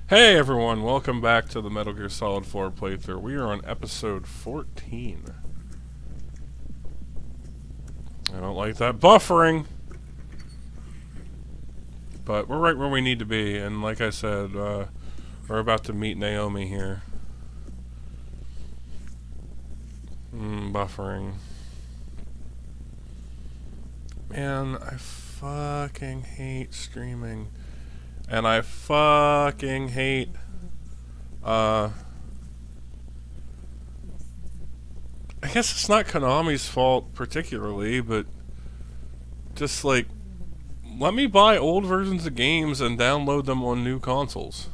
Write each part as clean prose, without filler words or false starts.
Hey everyone, welcome back to the Metal Gear Solid 4 playthrough. We are on episode 14. I don't like that buffering, but we're right where we need to be, and like I said, we're about to meet Naomi here. Buffering. Man, I fucking hate streaming. And I fucking hate, I guess it's not Konami's fault particularly, but just like, let me buy old versions of games and download them on new consoles.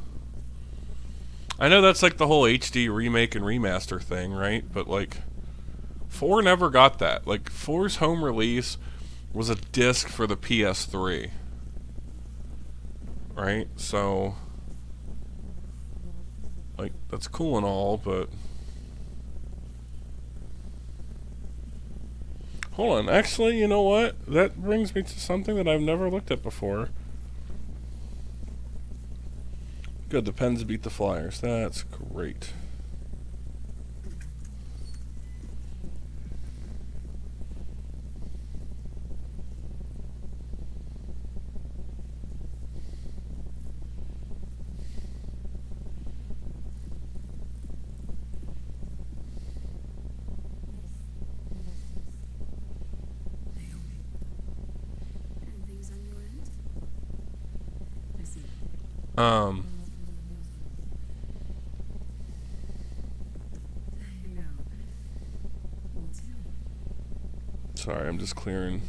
I know that's like the whole HD remake and remaster thing, right? But like, 4 never got that. Like, 4's home release was a disc for the PS3. Right? So, like, that's cool and all, but... Hold on, actually, you know what? That brings me to something that I've never looked at before. Good, the Pens beat the Flyers. That's great. Um... Sorry, I'm just clearing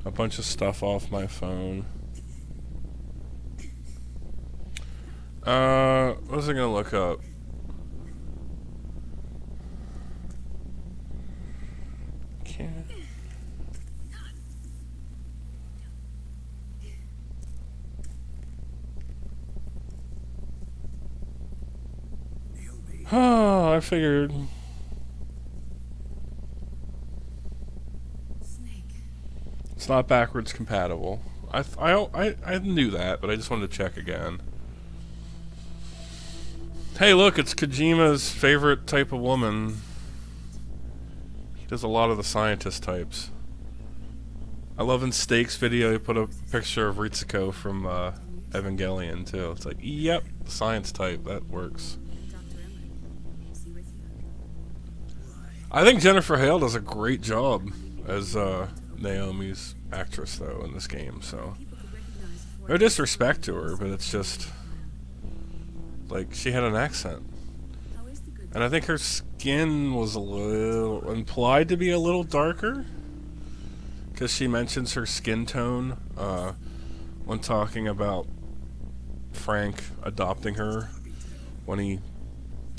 a bunch of stuff off my phone. What was I gonna look up? Can't. Oh, I figured. It's not backwards compatible. I knew that, but I just wanted to check again. Hey, look, it's Kojima's favorite type of woman. He does a lot of the scientist types. I love in Steak's video, he put a picture of Ritsuko from Evangelion, too. It's like, yep, the science type, that works. I think Jennifer Hale does a great job as Naomi's actress, though, in this game, so... No disrespect to her, but it's just... like, she had an accent. And I think her skin was a little... implied to be a little darker. Because she mentions her skin tone when talking about Frank adopting her when he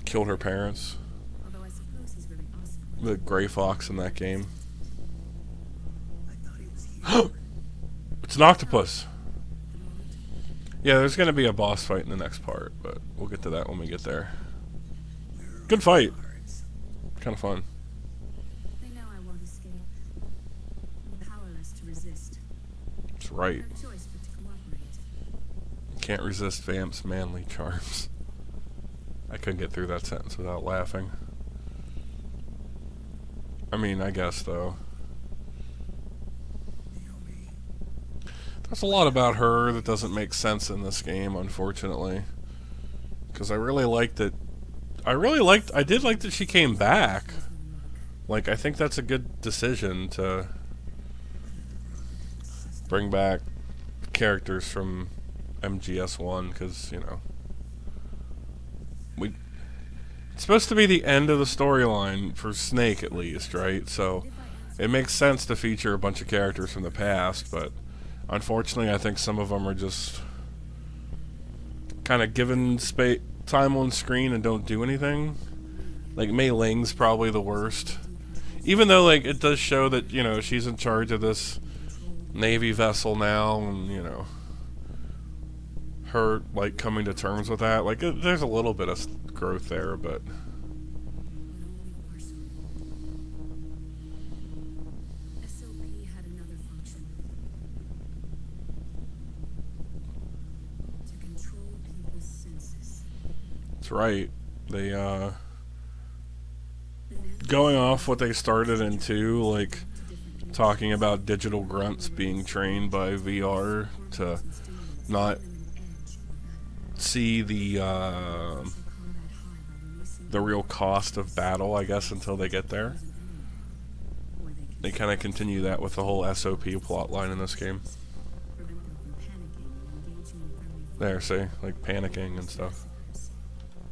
killed her parents. The Gray Fox in that game. It's an octopus! Yeah, there's gonna be a boss fight in the next part, but we'll get to that when we get there. Good fight! Kinda fun. They know I won't escape. I'm powerless to resist. That's right. No choice but to cooperate. Can't resist Vamp's manly charms. I couldn't get through that sentence without laughing. I mean, I guess, though. There's a lot about her that doesn't make sense in this game, unfortunately. Because I really liked it. I did like that she came back. Like, I think that's a good decision to bring back characters from MGS1, because, you know, it's supposed to be the end of the storyline for Snake, at least, right? So it makes sense to feature a bunch of characters from the past, but unfortunately I think some of them are just kind of given time on screen and don't do anything. Like, Mei Ling's probably the worst. Even though, like, it does show that, you know, she's in charge of this Navy vessel now, and, you know, her, like, coming to terms with that. Like, there's a little bit of growth there, but... SOP had another function. It's right. They going off what they started in two, like talking about digital grunts being trained by VR to not see the real cost of battle, I guess, until they get there. They kind of continue that with the whole SOP plotline in this game. There, see, like panicking and stuff.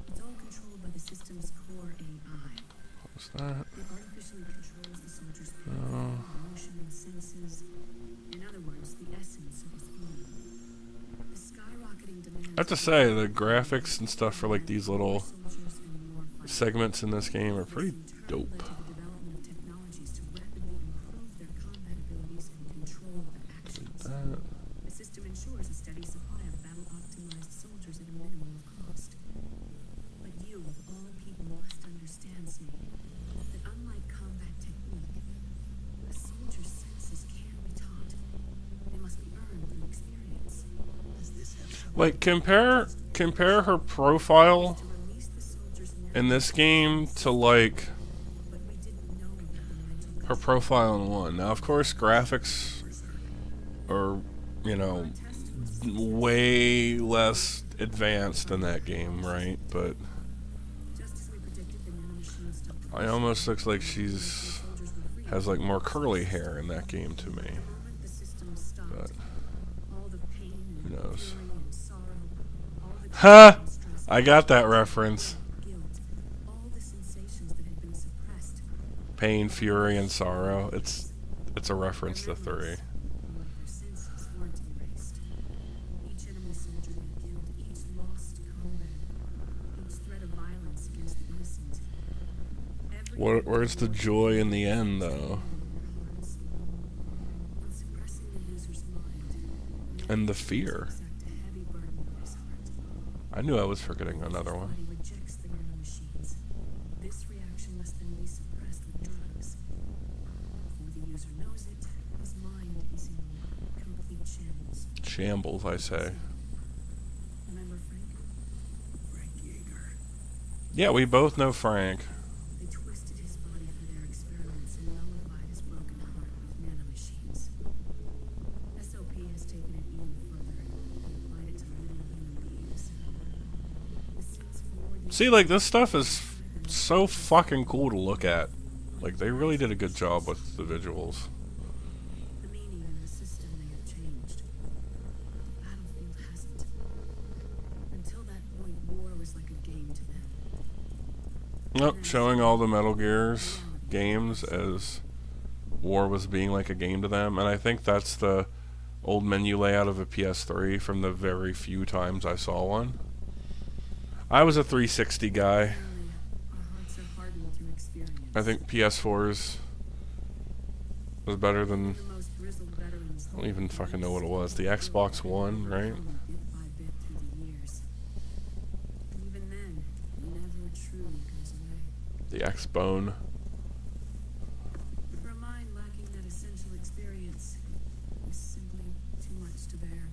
It's all controlled by the system's core AI. What's that? It artificially controls the soldier's Oh. emotion and senses. In other words, the essence of his being. The skyrocketing demand I have to say, the graphics and stuff for like these little soldiers and warfighters segments in this game are pretty in turn dope. led to the development of technologies to rapidly improve their combat abilities and control their actions. The system ensures a steady supply of battle-optimized soldiers at a minimal cost. But you, of all people, must understand, Snake, that unlike combat technique, a soldier's senses can't be taught. They must be earned through experience. Does this have Like compare her profile to release the soldier's in this game to like but we didn't know about the mental her profile in one. Now, of course, graphics are, you know, way less advanced in that game, right? But just as we predicted, the nanomachine stopped it almost looks like she's soldiers were free. has like more curly hair in that game to me. The moment the system stopped, But all the pain and who knows? fury and sorrow, all the Ha! tension and stress, I got that reference. guilt, all the sensations that had been suppressed, Pain, fury, and sorrow. It's a reference to 3. like their senses weren't erased. Each enemy soldier they killed, each lost combat, each threat of violence against the innocent. Where's the joy in the end, though? On suppressing the user's mind, And the fear. accept a heavy burden on his heart. I knew I was forgetting another one. Body rejects the nanomachines. This reaction must then be suppressed with drugs. Before the user knows it, his mind is in complete shambles. Shambles, I say. Remember Frank? Frank Yeager. Yeah, we both know Frank. They twisted his body for their experiments and nullified his broken heart with nanomachines. SOP has taken it even further and applied it to living human beings. The scenes forward the See, like, this stuff is so fucking cool to look at. Like, they really did a good job with the visuals. The meaning and the system may have changed. The battlefield hasn't. Until that point, war was like a game to them. Yep, showing all the Metal Gears games as war was being like a game to them. And I think that's the old menu layout of a PS3 from the very few times I saw one. I was a 360 guy. Our hearts are hardened through experience. I think PS4's was better than, The most grizzled veterans I don't even fucking know what it was. The Xbox One, right? bit by bit through the years. And even then, never truly goes away. The X-Bone. For a mind lacking that essential experience is simply too much to bear.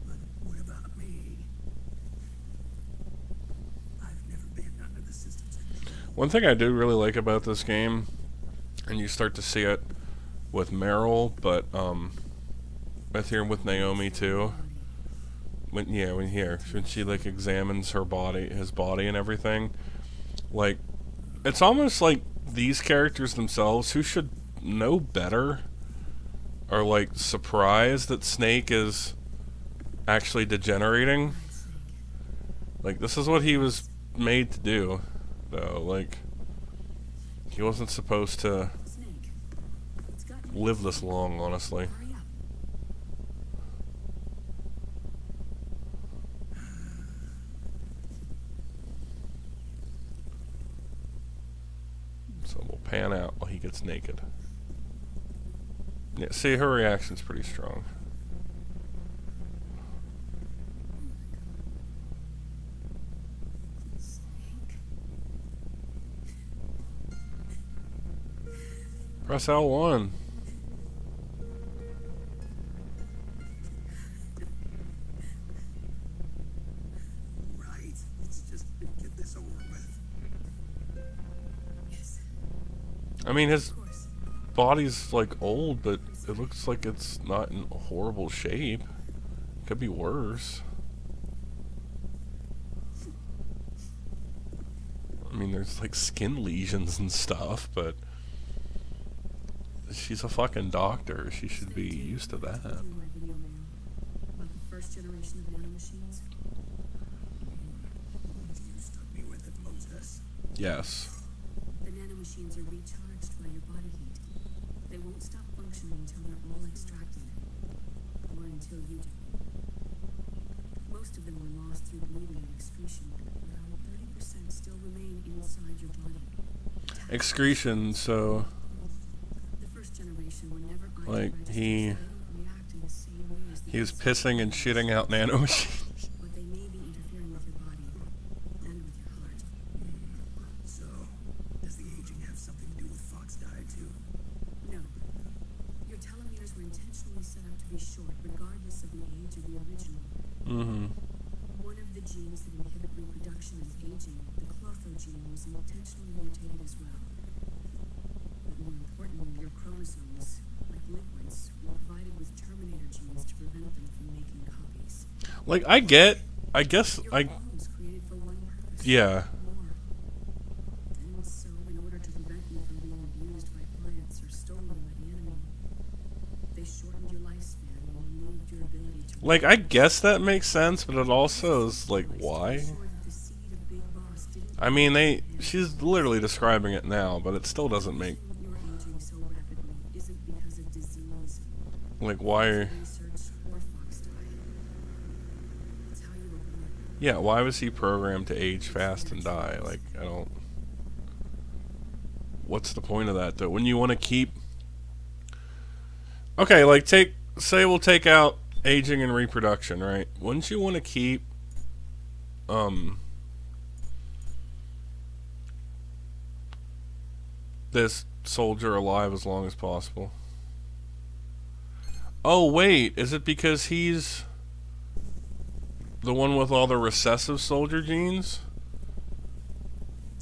But what about me? I've never been under the system's control. One thing I do really like about this game, and you start to see it with Meryl, but with here with Naomi too. When she like examines her body, his body and everything, like it's almost like these characters themselves, who should know better, are like surprised that Snake is actually degenerating. Like, this is what he was made to do, though. Like, he wasn't supposed to Snake, it's got you. live this long, honestly. Hurry up. So we'll pan out while he gets naked. Yeah, see, her reaction's pretty strong. Snake. Press L1. I mean, his Of course. body's like old, but it looks like it's not in horrible shape. Could be worse. I mean, there's like skin lesions and stuff, but she's a fucking doctor. She should be used to that. Did you my video mail about the first generation of nanomachines? You struck me with it, Moses. Yes. The nanomachines are recharged by your body heat. They won't stop functioning until they're all extracted. Or until you do. Most of them were lost through bleeding and excretion. Around 30% still remain inside your body. Excretion, so The first generation were never like isolated. he They don't react in the same way as the he was others. pissing and shitting out nanomachines. But they may be interfering with your body and with your heart. So, does the aging have something to do with Fox diet too? No. Your telomeres were intentionally set up to be short, regardless of the age of the original. Mm-hmm. One of the genes that inhibit reproduction and aging, the clotho gene, was intentionally mutated as well. But more importantly, your chromosomes, like liquids, were provided with terminator genes to prevent them from making copies. Like I guess Your I clones created for one purpose. yeah. More. And so, in order to prevent you from being abused by clients or stolen by the enemy, they shortened your lifespan and removed your ability to. Like I guess that makes sense, but it also is like why? I mean, she's literally describing it now, but it still doesn't make You're aging so rapidly isn't because of disease, like why research, or fox diet. It's how you were born. yeah, why was he programmed to age fast and die? Like I don't what's the point of that though? When you want to keep okay, like say we'll take out aging and reproduction, right? Wouldn't you want to keep this soldier alive as long as possible? Oh wait, is it because he's the one with all the recessive soldier genes?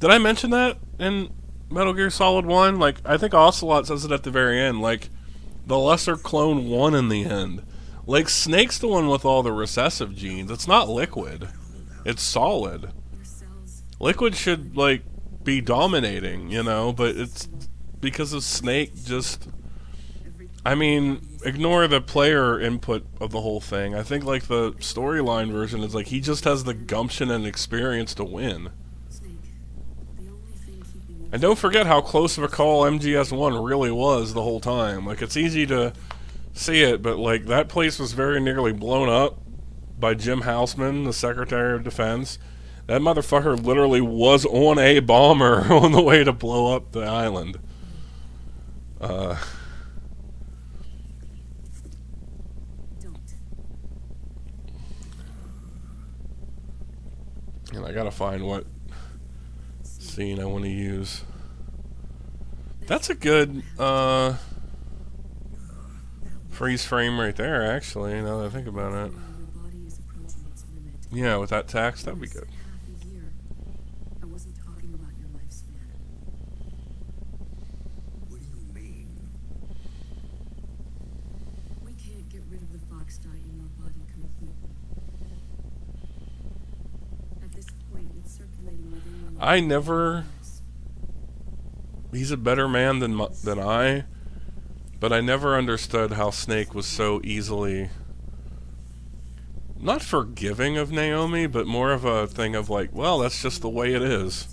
Did I mention that in Metal Gear Solid 1? Like, I think Ocelot says it at the very end. Like, the lesser clone won in the end. Like, Snake's the one with all the recessive genes. It's not Liquid. It's Solid. Your cells, Liquid should, like, be dominating, you know? But it's because of Snake just... every I mean, ignore the player input of the whole thing. I think, like, the storyline version is, like, he just has the gumption and experience to win. snake. The only thing keeping you And don't forget how close of a call MGS1 really was the whole time. Like, it's easy to see it, but, like, that place was very nearly blown up by Jim Houseman, the Secretary of Defense. That motherfucker literally was on a bomber on the way to blow up the island. don't. And I gotta find what scene I want to use. That's a good freeze frame right there, actually, now that I think about it. Your body is approaching its limit. Yeah, with that text, that'd be good. Half a year. I wasn't talking about your lifespan. What do you mean? We can't get rid of the fox dye in your body completely. At this point, it's circulating within your I never... He's a better man than I, but I never understood how Snake was so easily... Not forgiving of Naomi, but more of a thing of like, well, that's just the way it is.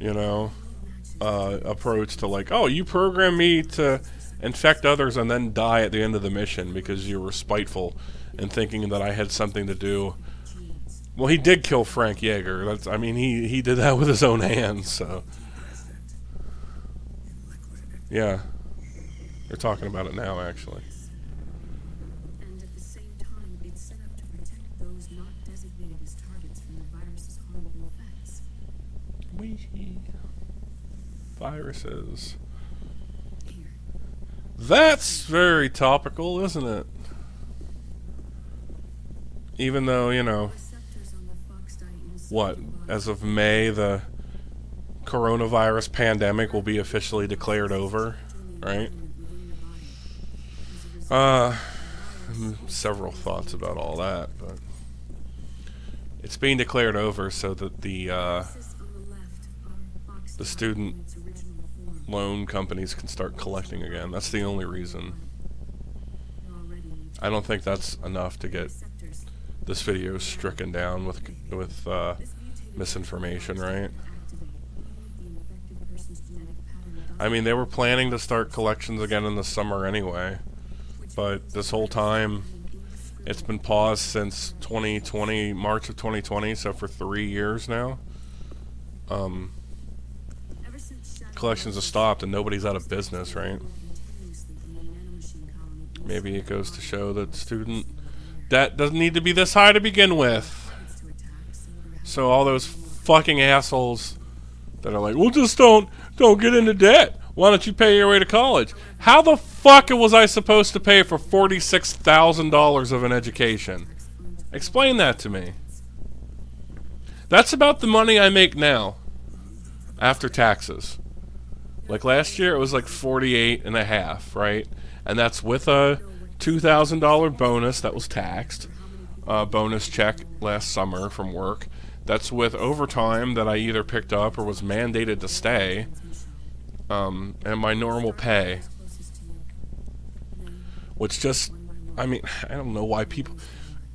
You know? Approach to like, oh, you program me to infect others and then die at the end of the mission because you were spiteful and thinking that I had something to do. Well, he did kill Frank Yeager. That's, I mean, he did that with his own hands, so... Yeah. They're talking about it now, actually. And at the same time, it's set up to protect those not designated as targets from the virus's harmful effects. Wee. Viruses. Here, That's very topical, isn't it? Even though, you know, receptors on the fox dye inside what, your body as of May, the coronavirus pandemic will be officially declared over, right? Uh, Several thoughts about all that, but it's being declared over so that the student loan companies can start collecting again. That's the only reason. I don't think that's enough to get this video stricken down with misinformation, right? I mean, they were planning to start collections again in the summer anyway, but this whole time it's been paused since 2020, March of 2020, so for 3 years now. Collections have stopped and nobody's out of business, right? Maybe it goes to show that student debt doesn't need to be this high to begin with. So all those fucking assholes that are like, well, just don't get into debt. Why don't you pay your way to college? How the fuck was I supposed to pay for $46,000 of an education? Explain that to me. That's about the money I make now after taxes. Like last year it was like 48 and a half, right? And that's with a $2,000 bonus that was taxed. Bonus check last summer from work. That's with overtime that I either picked up or was mandated to stay. And my normal pay. Which just, I mean, I don't know why people...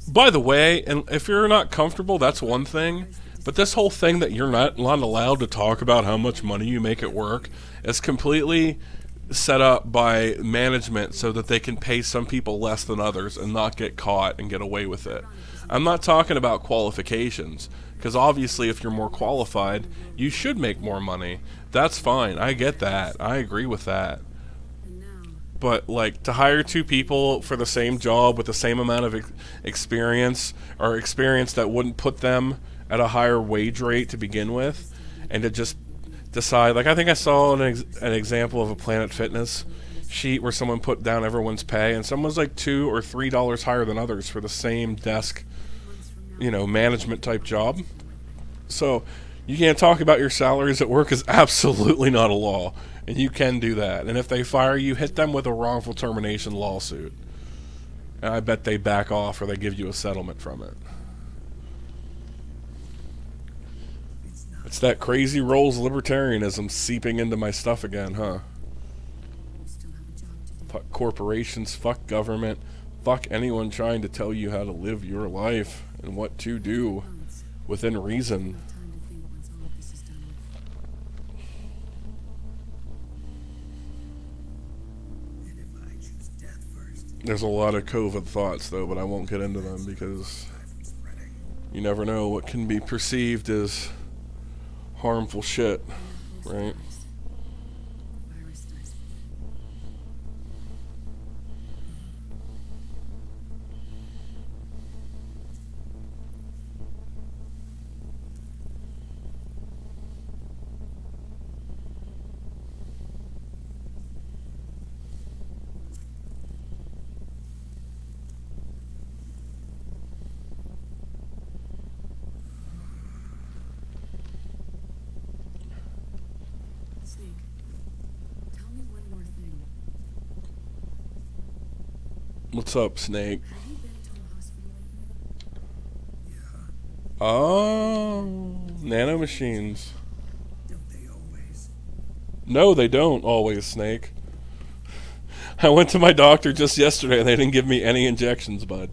By the way, and if you're not comfortable, that's one thing. But this whole thing that you're not allowed to talk about how much money you make at work is completely set up by management so that they can pay some people less than others and not get caught and get away with it. I'm not talking about qualifications, because obviously if you're more qualified, you should make more money. That's fine. I get that. I agree with that. But, like, to hire two people for the same job with the same amount of experience, or experience that wouldn't put them at a higher wage rate to begin with, and to just decide, like, I think I saw an example of a Planet Fitness sheet where someone put down everyone's pay, and someone's like $2 or $3 higher than others for the same desk, management type job. So you can't talk about your salaries at work is absolutely not a law, and you can do that. And if they fire you, hit them with a wrongful termination lawsuit, and I bet they back off or they give you a settlement from it. It's that crazy Rolls libertarianism seeping into my stuff again, huh? Fuck corporations, fuck government, fuck anyone trying to tell you how to live your life and what to do within reason. There's a lot of COVID thoughts, though, but I won't get into them because you never know what can be perceived as harmful shit, right? What's up, Snake? Oh, nanomachines. Don't they always? No, they don't always, Snake. I went to my doctor just yesterday and they didn't give me any injections, bud.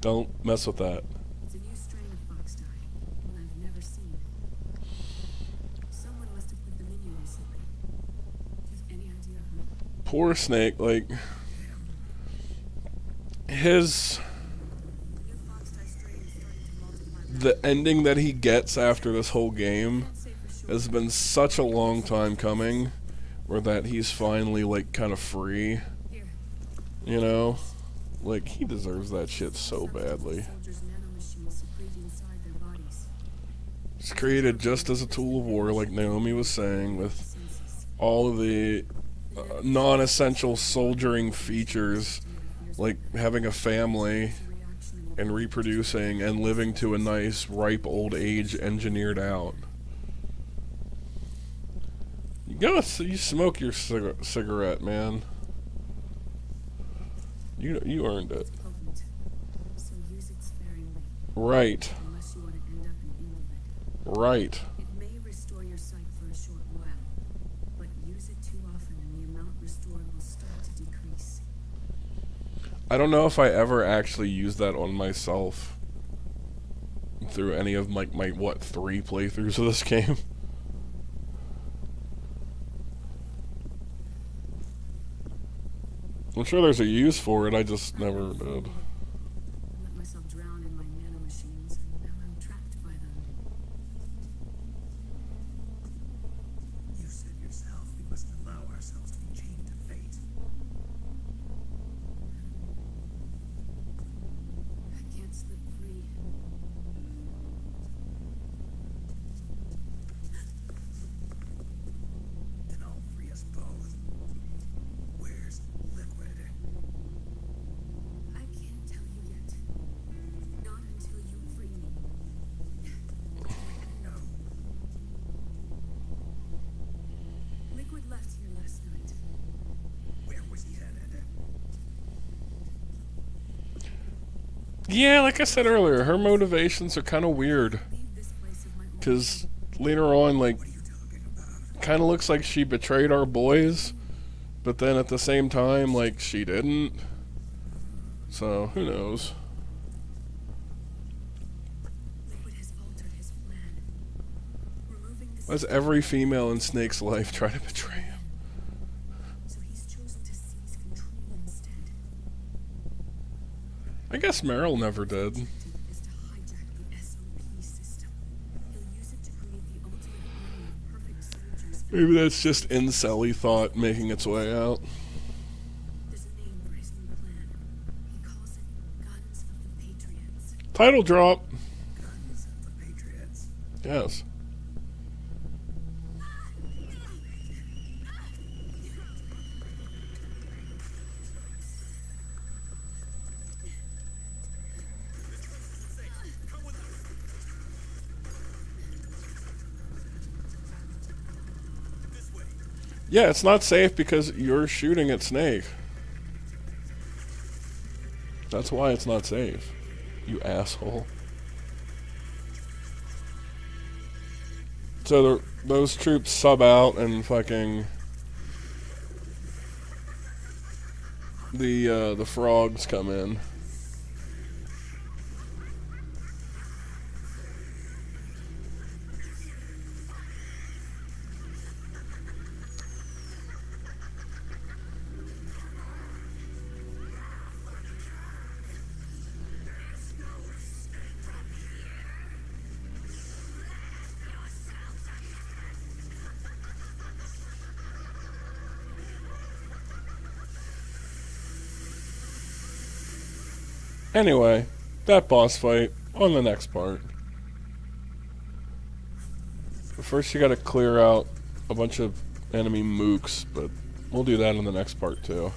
Don't mess with that. It's a new strain of fox dye, one I've never seen. Someone must have put them in you recently. Do you have any idea who? Poor Snake, like, his... the ending that he gets after this whole game has been such a long time coming, where that he's finally, like, kind of free, you know? Like, he deserves that shit so badly. It's created just as a tool of war, like Naomi was saying, with all of the non-essential soldiering features, like having a family and reproducing and living to a nice, ripe old age engineered out. Go, you smoke your cigarette, man. You earned it. It's potent, so use it sparingly, Right. unless you want to end up an invalid. Right. It may restore your sight for a short while, but use it too often and the amount restored will start to decrease. I don't know if I ever actually used that on myself through any of my what, 3 playthroughs of this game. I'm sure there's a use for it, I just never did. I let myself drown in my nanomachines, and now I'm trapped by them. You said yourself we mustn't allow ourselves to be chained to fate. I can't slip free. Then I'll free us both. Where's Liquid? I can't tell you yet. Not until you free me. No. Liquid left here last night. Where was he headed? Yeah, like I said earlier, her motivations are kind of weird. Leave this place of my own. Because later on, like, What are you talking about? kind of looks like she betrayed our boys, but then at the same time, like, she didn't. So, who knows? Liquid has altered his plan. Removing the Why does every female in Snake's life try to betray him? so he's chosen to seize control instead. I guess Meryl never did. Objective is to hijack the SOP system. He'll use it to create the ultimate army of perfect soldiers. Maybe that's just incel-y thought making its way out. There's a name for his new plan. He calls it Guns of the Patriots. Title drop. Guns of the Patriots. Yes. Yeah, it's not safe because you're shooting at Snake. That's why it's not safe. You asshole. So those troops sub out and fucking the frogs come in. Anyway, that boss fight on the next part. But first you gotta clear out a bunch of enemy mooks, but we'll do that in the next part too.